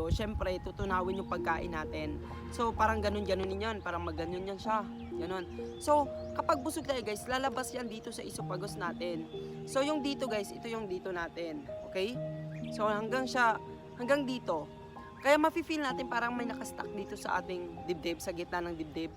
So, syempre, tutunawin yung pagkain natin. So, parang ganun-ganunin yan. Parang magganyan yan siya. Ganun. So, kapag busog tayo guys, lalabas yan dito sa esophagus natin. So, yung dito guys, ito yung dito natin. Okay? So, hanggang dito. Kaya mafe-feel natin parang may nakastuck dito sa ating dibdib, sa gitna ng dibdib.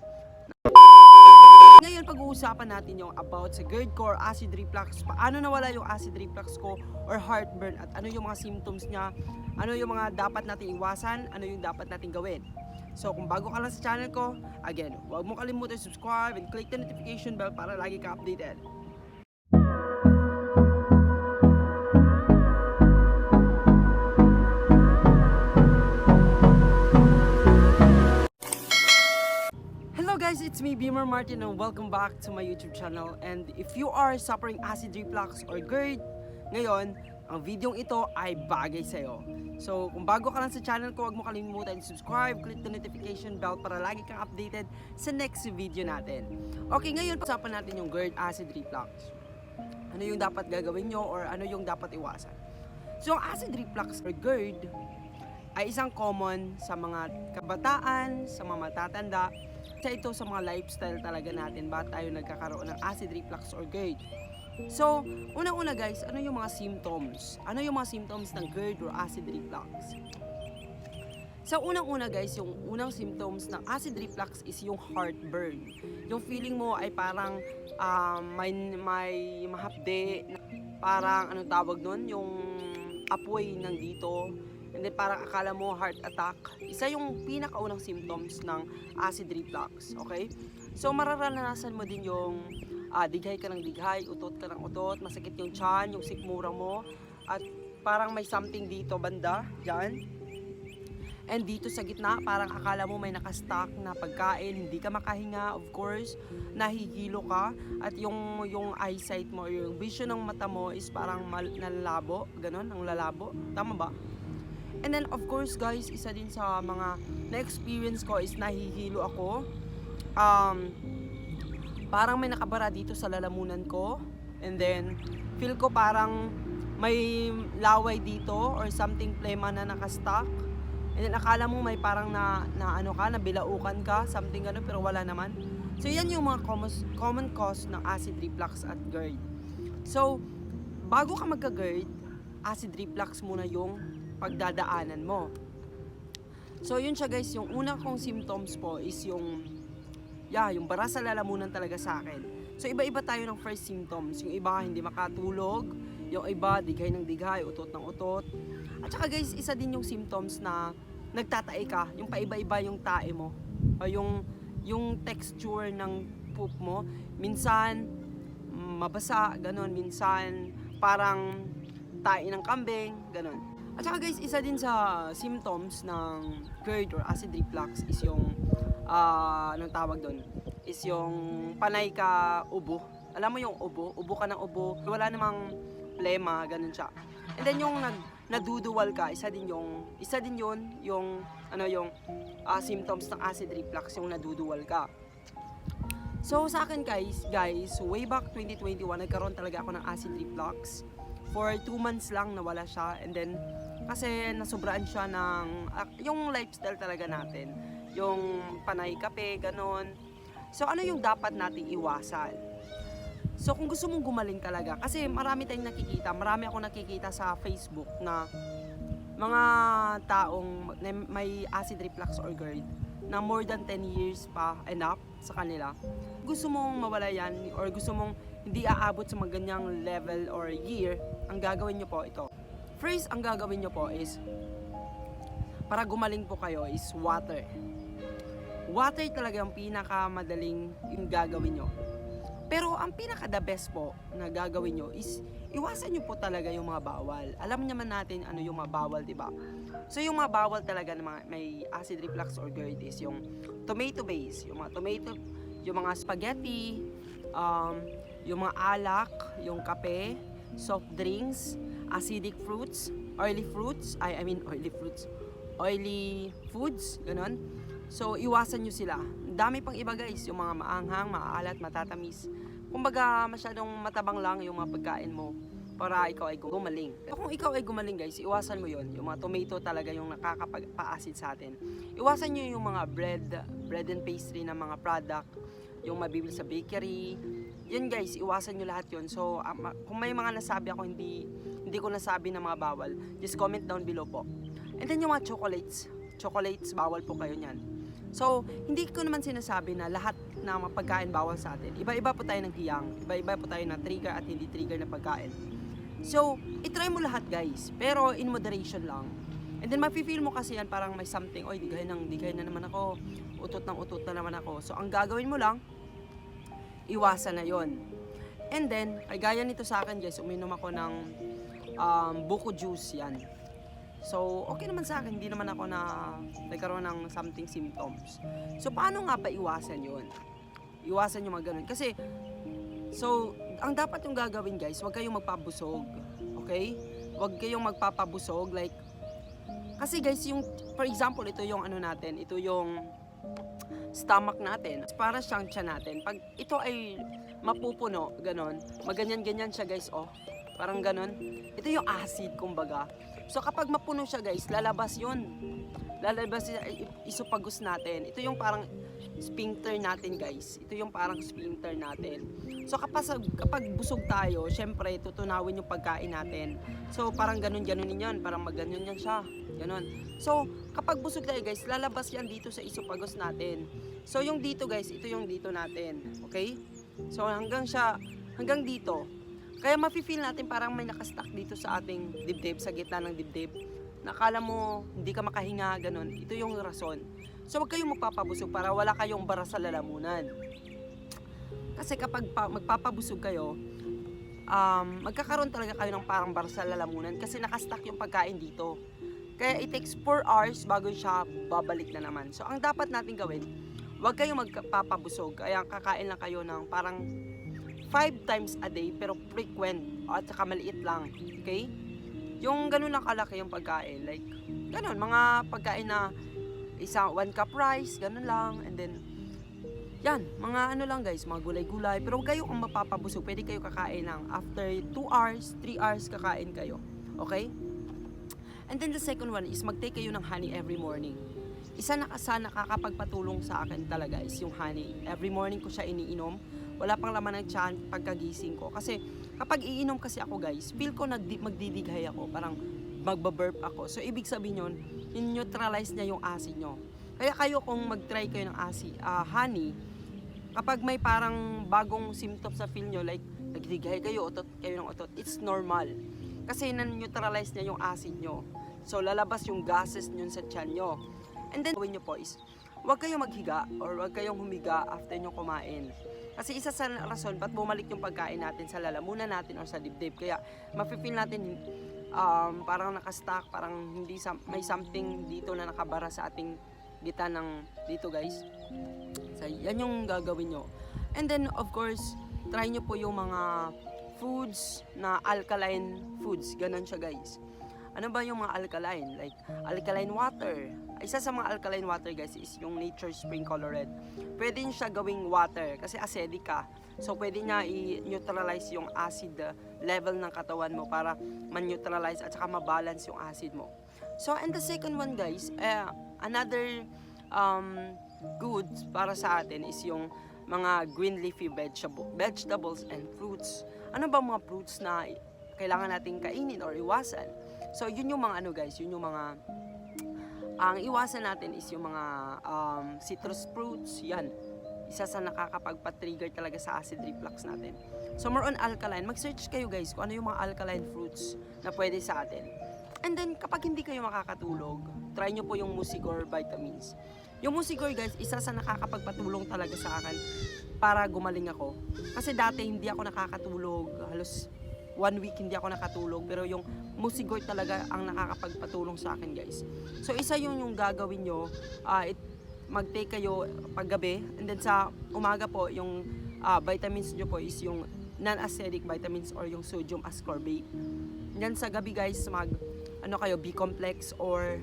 Ngayon, pag-uusapan natin yung about sa GERD ko or acid reflux. Paano nawala yung acid reflux ko or heartburn at ano yung mga symptoms niya, ano yung mga dapat natin iwasan, ano yung dapat natin gawin. So, kung bago ka lang sa channel ko, again, huwag mo kalimutan subscribe and click the notification bell para lagi ka updated. Hello guys, it's me Beamer Martin and welcome back to my YouTube channel. And if you are suffering acid reflux or GERD, ngayon, ang videong ito ay bagay sa'yo. So, kung bago ka lang sa channel ko, huwag mo kalimutan subscribe, click the notification bell para lagi kang updated sa next video natin. Okay, ngayon, pag-usapan natin yung GERD acid reflux. Ano yung dapat gagawin nyo or ano yung dapat iwasan? So, ang acid reflux or GERD ay isang common sa mga kabataan, sa mga matatanda. Ito sa mga lifestyle talaga natin, bakit tayo nagkakaroon ng acid reflux or GERD. So, unang-una guys, ano yung mga symptoms? Ano yung mga symptoms ng GERD or acid reflux? So, unang-una guys, yung unang symptoms ng acid reflux is yung heartburn. Yung feeling mo ay parang may mahapde, parang anong tawag nun, yung apoy ng dito. And then parang akala mo heart attack. Isa yung pinakaunang symptoms ng acid reflux, okay? So mararanasan mo din yung dighay ka ng dighay, utot ka ng utot, masakit yung tiyan, yung sikmura mo, at parang may something dito banda, dyan. And dito sa gitna, parang akala mo may nakastock na pagkain, hindi ka makahinga, of course, nahihilo ka, at yung eyesight mo, yung vision ng mata mo is parang nalalabo, ganun, ang lalabo. Tama ba? And then of course guys, isa din sa mga na-experience ko is nahihilo ako. Parang may nakabara dito sa lalamunan ko. And then feel ko parang may laway dito or something plema na nakastock. And then akala mo may parang na ano ka, nabilaukan ka, something gano'n, pero wala naman. So yan yung mga common cause ng acid reflux at GERD. So bago ka magka-GERD, acid reflux muna yung pagdadaanan mo. So yun siya guys, yung unang kong symptoms po is yung bara sa lalamunan talaga sa akin. So iba-iba tayo ng first symptoms. Yung iba hindi makatulog, yung iba dighay ng dighay, utot ng utot. At saka guys, isa din yung symptoms na nagtatae ka, yung paiba-iba yung tae mo. O yung texture ng poop mo. Minsan mabasa, ganun. Minsan parang tae ng kambing, ganun. At saka guys, isa din sa symptoms ng GERD or acid reflux is yung, anong tawag doon? Is yung panay ka ubo. Alam mo yung ubo? Ubo ka ng ubo. Wala namang plema, ganun siya. And then yung naduduwal ka, isa din yun, yung symptoms ng acid reflux, yung naduduwal ka. So sa akin guys, way back 2021, nagkaroon talaga ako ng acid reflux. For 2 months lang nawala siya, and then kasi nasubraan siya ng yung lifestyle talaga natin, yung panay kape, ganon. So ano yung dapat nating iwasan? So kung gusto mong gumaling talaga, kasi marami ako nakikita sa Facebook na mga taong may acid reflux or GERD na more than 10 years pa and up sa kanila. Gusto mong mawala yan or gusto mong hindi aabot sa mga ganyang level or year, ang gagawin nyo po ito. First, ang gagawin nyo po is, para gumaling po kayo, is water. Water talaga ang pinakamadaling yung gagawin nyo. Pero ang pinaka-the best po na gagawin nyo is, iwasan nyo po talaga yung mga bawal. Alam naman natin ano yung mga bawal, diba? So yung mga bawal talaga na may acid reflux or GERD is yung tomato base, yung mga spaghetti, yung mga alak, yung kape, soft drinks, acidic fruits, oily foods, ganun. So, iwasan nyo sila. Dami pang iba guys, yung mga maanghang, maalat, matatamis. Kumbaga, masyadong matabang lang yung mga pagkain mo. para ikaw ay gumaling. Kung ikaw ay gumaling guys, iwasan mo yon. Yung mga tomato talaga yung nakakapag-acid sa atin. Iwasan nyo yung mga bread and pastry na mga product, yung mabibili sa bakery. Yun guys, iwasan nyo lahat yun. So, kung may mga nasabi ako hindi ko nasabi na mga bawal, just comment down below po. And then yung mga chocolates, bawal po kayo niyan. So, hindi ko naman sinasabi na lahat na mga pagkain bawal sa atin. Iba-iba po tayo ng hiyang, iba-iba po tayo ng trigger at hindi trigger na pagkain. So, itry mo lahat guys, pero in moderation lang. And then mafe-feel mo kasi yan parang may something, oy, digay na naman ako, utot na naman ako. So, ang gagawin mo lang, iwasan na yon. And then, ay gaya nito sa akin guys, uminom ako ng buko juice yan. So, okay naman sa akin, hindi naman ako nagkaroon ng something symptoms. So, paano nga ba iwasan yun? Iwasan yung mga ganun. Kasi, so, ang dapat yung gagawin guys, huwag kayong magpabusog. Okay? Huwag kayong magpapabusog. Like, kasi guys, yung, for example, ito yung ano natin, ito yung stomach natin. Para siyang tiyan natin. Pag ito ay mapupuno, ganun, maganyan-ganyan siya guys, oh. Parang ganun. Ito yung acid, kumbaga. So kapag mapuno siya guys, lalabas yun. Lalabas isophagus natin. Ito yung parang sphincter natin guys. Ito yung parang sphincter natin. So kapag busog tayo, syempre tutunawin yung pagkain natin. So parang ganun-ganunin yan. Parang magganyan yan siya. Ganun. So kapag busog tayo guys, lalabas yan dito sa esophagus natin. So yung dito guys, ito yung dito natin. Okay? So hanggang dito. Kaya mafe-feel natin parang may nakastack dito sa ating dibdib, sa gitna ng dibdib. Nakala mo hindi ka makahinga, ganun. Ito yung rason. So huwag kayong magpapabusog para wala kayong bara sa lalamunan. Kasi kapag magpapabusog kayo, magkakaroon talaga kayo ng parang bara sa lalamunan kasi nakastack yung pagkain dito. Kaya it takes 4 hours bago siya babalik na naman. So ang dapat natin gawin, huwag kayong magpapabusog. Kaya kakain lang kayo ng parang 5 times a day pero frequent at saka maliit lang, okay? Yung ganun lang kalaki yung pagkain, like ganun, mga pagkain na 1 cup rice, ganun lang, and then yan, mga ano lang guys, mga gulay-gulay, pero huwag kayo kung mapapabusog, pwede kayo kakain lang after 2 hours, 3 hours kakain kayo, okay? And then the second one is mag-take kayo ng honey every morning. Isa na nakakapagpatulong sa akin talaga is yung honey. Every morning ko siya iniinom. Wala pang laman ng tiyan pagkagising ko. Kasi kapag iinom kasi ako guys, feel ko magdidighay ako. Parang magbaburp ako. So ibig sabihin yun, neutralize niya yung acid nyo. Kaya kayo kung mag-try kayo ng honey, kapag may parang bagong symptoms sa feel nyo, like nagdidighay kayo, utot kayo ng utot, it's normal. Kasi nan-neutralize niya yung acid nyo. So lalabas yung gases nyo sa tiyan nyo. And then, gawin nyo po is, huwag kayong maghiga or huwag kayong humiga after nyo kumain. Kasi isa sa rason, ba't bumalik yung pagkain natin sa lalamunan natin or sa dibdib. Kaya, mafe-feel natin parang nakastack, parang hindi may something dito na nakabara sa ating gita ng dito guys. So, yan yung gagawin nyo. And then, of course, try nyo po yung mga foods na alkaline foods. Ganon siya guys. Ano ba yung mga alkaline? Like, alkaline water. Isa sa mga alkaline water guys is yung Nature Spring Colorade. Pwede nyo siya gawing water kasi acidic ka. So, pwede niya i-neutralize yung acid level ng katawan mo para man-neutralize at saka ma-balance yung acid mo. So, and the second one guys, another goods para sa atin is yung mga green leafy vegetables and fruits. Ano ba mga fruits na kailangan nating kainin or iwasan? So, yun yung mga ano guys, yun yung mga, ang iwasan natin is yung mga citrus fruits, yan. Isa sa nakakapagpa-trigger talaga sa acid reflux natin. So, more on alkaline, mag-search kayo guys kung ano yung mga alkaline fruits na pwede sa atin. And then, kapag hindi kayo makakatulog, try nyo po yung Musigor vitamins. Yung Musigor guys, isa sa nakakapagpatulong talaga sa akin para gumaling ako. Kasi dati hindi ako nakakatulog, halos 1 week hindi ako nakatulog, pero yung Musigor talaga ang nakakapagpatulong sa akin guys. So isa yung gagawin nyo, mag-take kayo paggabi, and then sa umaga po yung vitamins nyo po is yung non-acidic vitamins or yung sodium ascorbate. Yan sa gabi guys, kayo B-complex or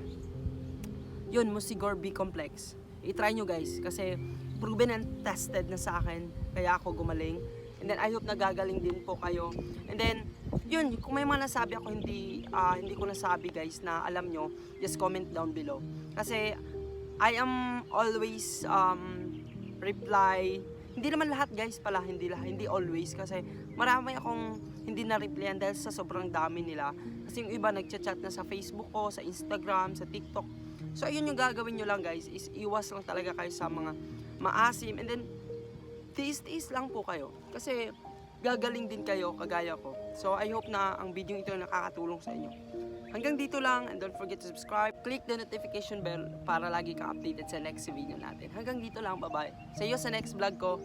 yun, Musigor B-complex. I-try nyo guys kasi proven and tested na sa akin, kaya ako gumaling. And then I hope nagagaling din po kayo. And then yun, kung may mga nasabi ako hindi ko nasabi guys na alam nyo, just comment down below. Kasi I am always reply. Hindi naman lahat guys pala, hindi always. Kasi marami akong hindi na-replyan dahil sa sobrang dami nila. Kasi yung iba nagchat-chat na sa Facebook ko, sa Instagram, sa TikTok. So ayun yung gagawin nyo lang guys, is iwas lang talaga kayo sa mga maasim. And then, tiis-tiis lang po kayo. Kasi gagaling din kayo kagaya ko. So I hope na ang video ito nakakatulong sa inyo. Hanggang dito lang, and don't forget to subscribe. Click the notification bell para lagi kang updated sa next video natin. Hanggang dito lang, bye-bye. See you sa next vlog ko.